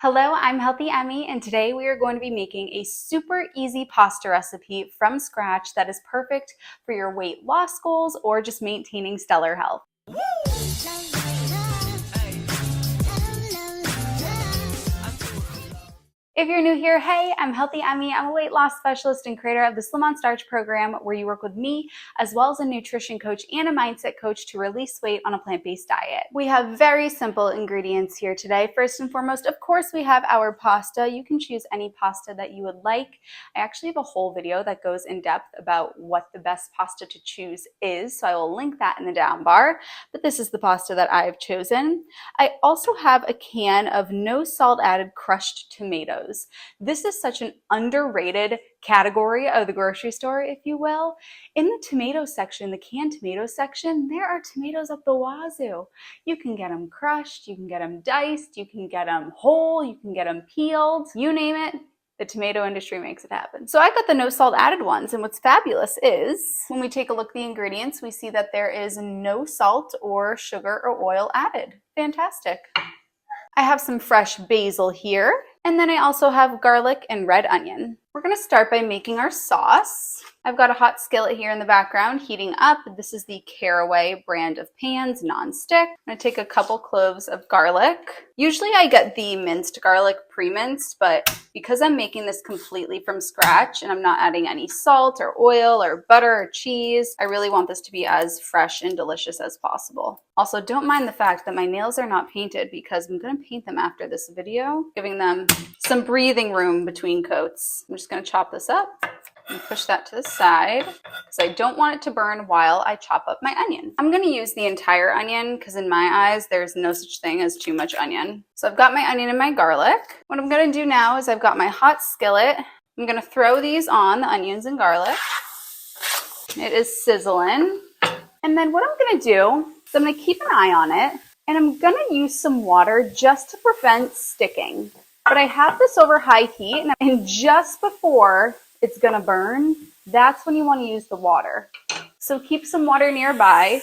Hello, I'm Healthy Emmie, and today we are going to be making a super easy pasta recipe from scratch that is perfect for your weight loss goals or just maintaining stellar health. If you're new here, hey, I'm Healthy Emmie. I'm a weight loss specialist and creator of the Slim on Starch program, where you work with me as well as a nutrition coach and a mindset coach to release weight on a plant-based diet. We have very simple ingredients here today. First and foremost, of course, we have our pasta. You can choose any pasta that you would like. I actually have a whole video that goes in depth about what the best pasta to choose is, so I will link that in the down bar, but this is the pasta that I've chosen. I also have a can of no salt added crushed tomatoes. This is such an underrated category of the grocery store, if you will. In the tomato section, the canned tomato section, there are tomatoes up the wazoo. You can get them crushed, you can get them diced, you can get them whole, you can get them peeled, you name it. The tomato industry makes it happen. So I got the no salt added ones, and what's fabulous is when we take a look at the ingredients, we see that there is no salt or sugar or oil added. Fantastic. I have some fresh basil here, and then I also have garlic and red onion. We're gonna start by making our sauce. I've got a hot skillet here in the background heating up. This is the Caraway brand of pans, non-stick. I'm gonna take a couple cloves of garlic. Usually I get the minced garlic pre-minced, but because I'm making this completely from scratch and I'm not adding any salt or oil or butter or cheese, I really want this to be as fresh and delicious as possible. Also, don't mind the fact that my nails are not painted because I'm gonna paint them after this video, giving them some breathing room between coats. I'm just gonna chop this up and push that to the side because I don't want it to burn while I chop up my onion. I'm gonna use the entire onion because in my eyes, there's no such thing as too much onion. So I've got my onion and my garlic. What I'm gonna do now is I've got my hot skillet. I'm gonna throw these on, the onions and garlic. It is sizzling. And then what I'm gonna do is I'm gonna keep an eye on it, and I'm gonna use some water just to prevent sticking. But I have this over high heat, and just before it's gonna burn, that's when you wanna use the water. So keep some water nearby.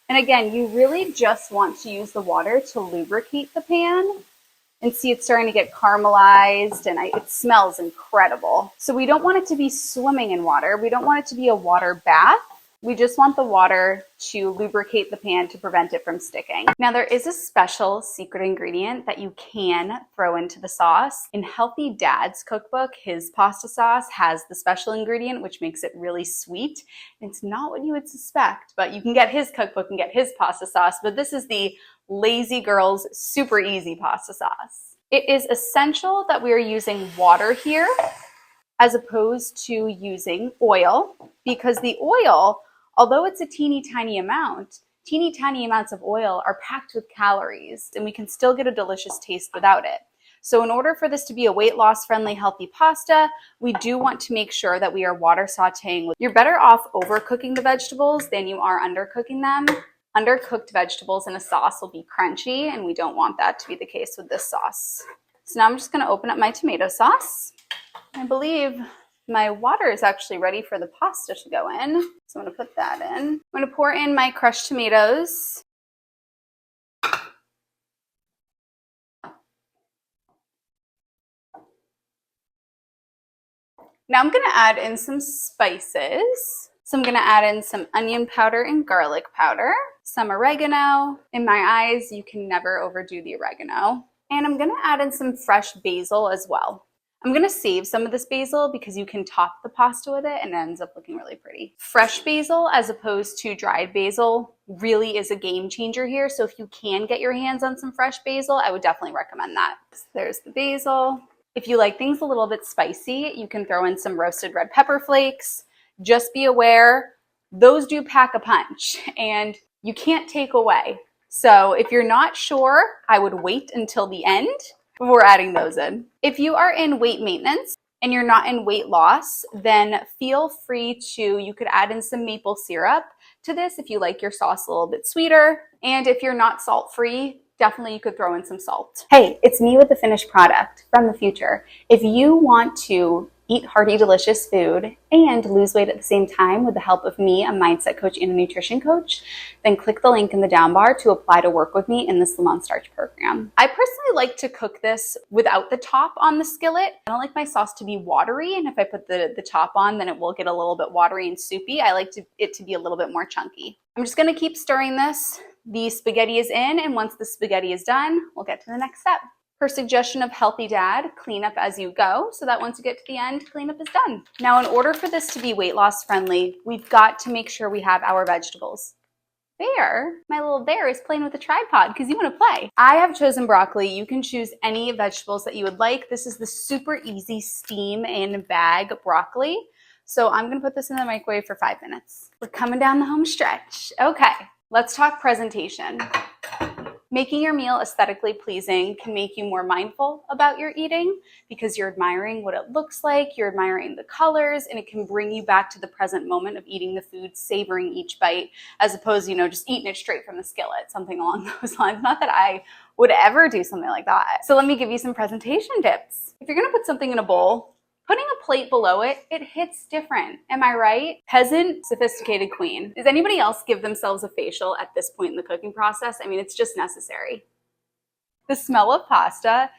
And again, you really just want to use the water to lubricate the pan. And see, it's starting to get caramelized, and it smells incredible. So we don't want it to be swimming in water. We don't want it to be a water bath. We just want the water to lubricate the pan to prevent it from sticking. Now, there is a special secret ingredient that you can throw into the sauce. In Healthy Dad's cookbook, his pasta sauce has the special ingredient, which makes it really sweet. It's not what you would suspect, but you can get his cookbook and get his pasta sauce. But this is the Lazy Girls Super Easy Pasta Sauce. It is essential that we are using water here as opposed to using oil, because the oil, although it's a teeny tiny amounts of oil are packed with calories, and we can still get a delicious taste without it. So in order for this to be a weight loss friendly healthy pasta, we do want to make sure that we are water sauteing. You're better off overcooking the vegetables than you are undercooking them. Undercooked vegetables in a sauce will be crunchy, and we don't want that to be the case with this sauce. So now I'm just gonna open up my tomato sauce. I believe my water is actually ready for the pasta to go in. So I'm gonna put that in. I'm gonna pour in my crushed tomatoes. Now I'm gonna add in some spices. So I'm gonna add in some onion powder and garlic powder, some oregano. In my eyes, you can never overdo the oregano. And I'm gonna add in some fresh basil as well. I'm gonna save some of this basil because you can top the pasta with it and it ends up looking really pretty. Fresh basil as opposed to dried basil really is a game changer here. So if you can get your hands on some fresh basil, I would definitely recommend that. So there's the basil. If you like things a little bit spicy, you can throw in some roasted red pepper flakes. Just be aware, those do pack a punch and you can't take away. So if you're not sure, I would wait until the end before adding those in. If you are in weight maintenance and you're not in weight loss, then feel free to, you could add in some maple syrup to this if you like your sauce a little bit sweeter. And if you're not salt-free, definitely you could throw in some salt. Hey, it's me with the finished product from the future. If you want to eat hearty, delicious food, and lose weight at the same time with the help of me, a mindset coach and a nutrition coach, then click the link in the down bar to apply to work with me in the Slim on Starch program. I personally like to cook this without the top on the skillet. I don't like my sauce to be watery, and if I put the top on, then it will get a little bit watery and soupy. I like it to be a little bit more chunky. I'm just gonna keep stirring this. The spaghetti is in, and once the spaghetti is done, we'll get to the next step. Per suggestion of Healthy Dad, clean up as you go so that once you get to the end, cleanup is done. Now, in order for this to be weight loss friendly, we've got to make sure we have our vegetables. Bear, my little bear, is playing with the tripod because you want to play. I have chosen broccoli. You can choose any vegetables that you would like. This is the super easy steam and bag broccoli. So I'm going to put this in the microwave for 5 minutes. We're coming down the home stretch. Okay, let's talk presentation. Making your meal aesthetically pleasing can make you more mindful about your eating because you're admiring what it looks like, you're admiring the colors, and it can bring you back to the present moment of eating the food, savoring each bite, as opposed to, just eating it straight from the skillet, something along those lines. Not that I would ever do something like that. So let me give you some presentation tips. If you're gonna put something in a bowl, putting a plate below it, it hits different. Am I right? Peasant, sophisticated queen. Does anybody else give themselves a facial at this point in the cooking process? I mean, it's just necessary. The smell of pasta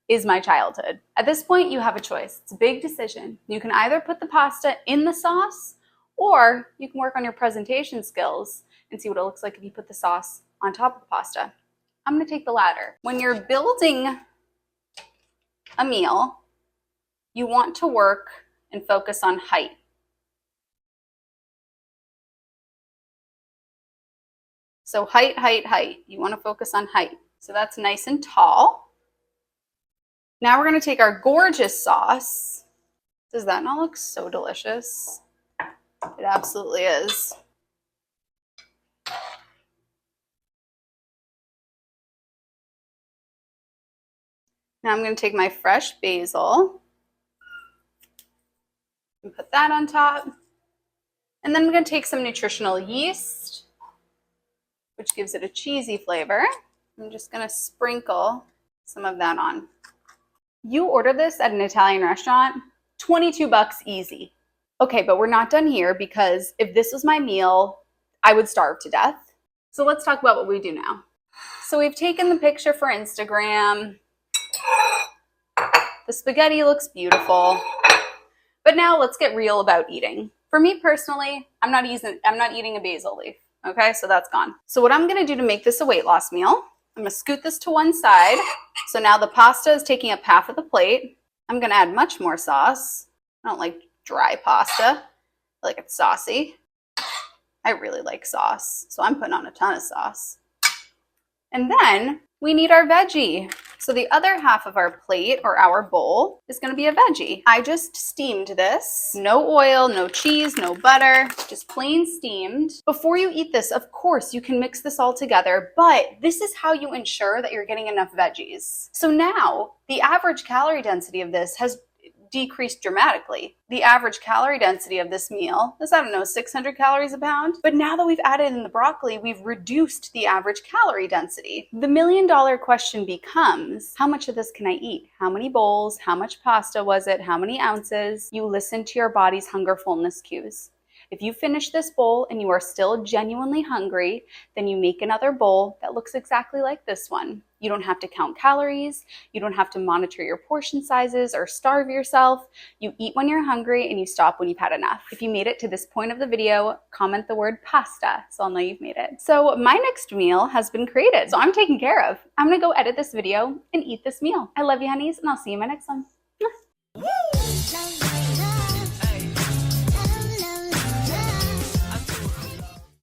is my childhood. At this point, you have a choice. It's a big decision. You can either put the pasta in the sauce, or you can work on your presentation skills and see what it looks like if you put the sauce on top of the pasta. I'm gonna take the latter. When you're building a meal, you want to work and focus on height. So height, height, height. You want to focus on height. So that's nice and tall. Now we're going to take our gorgeous sauce. Does that not look so delicious? It absolutely is. Now I'm going to take my fresh basil and put that on top. And then I'm going to take some nutritional yeast, which gives it a cheesy flavor. I'm just going to sprinkle some of that on. You order this at an Italian restaurant, 22 bucks easy. Okay, but we're not done here because if this was my meal, I would starve to death. So let's talk about what we do now. So we've taken the picture for Instagram. The spaghetti looks beautiful. But now let's get real about eating. For me personally, I'm not eating a basil leaf. Okay, so that's gone. So what I'm gonna do to make this a weight loss meal, I'm gonna scoot this to one side. So now the pasta is taking up half of the plate. I'm gonna add much more sauce. I don't like dry pasta. I like it saucy. I really like sauce, so I'm putting on a ton of sauce. And then we need our veggie. So the other half of our plate or our bowl is gonna be a veggie. I just steamed this. No oil, no cheese, no butter, just plain steamed. Before you eat this, of course, you can mix this all together, but this is how you ensure that you're getting enough veggies. So now the average calorie density of this has decreased dramatically. The average calorie density of this meal is, 600 calories a pound. But now that we've added in the broccoli, we've reduced the average calorie density. The $1,000,000 question becomes, how much of this can I eat? How many bowls? How much pasta was it? How many ounces? You listen to your body's hunger fullness cues. If you finish this bowl and you are still genuinely hungry, then you make another bowl that looks exactly like this one. You don't have to count calories. You don't have to monitor your portion sizes or starve yourself. You eat when you're hungry and you stop when you've had enough. If you made it to this point of the video, comment the word pasta so I'll know you've made it. So my next meal has been created, so I'm taken care of. I'm gonna go edit this video and eat this meal. I love you, honeys, and I'll see you in my next one.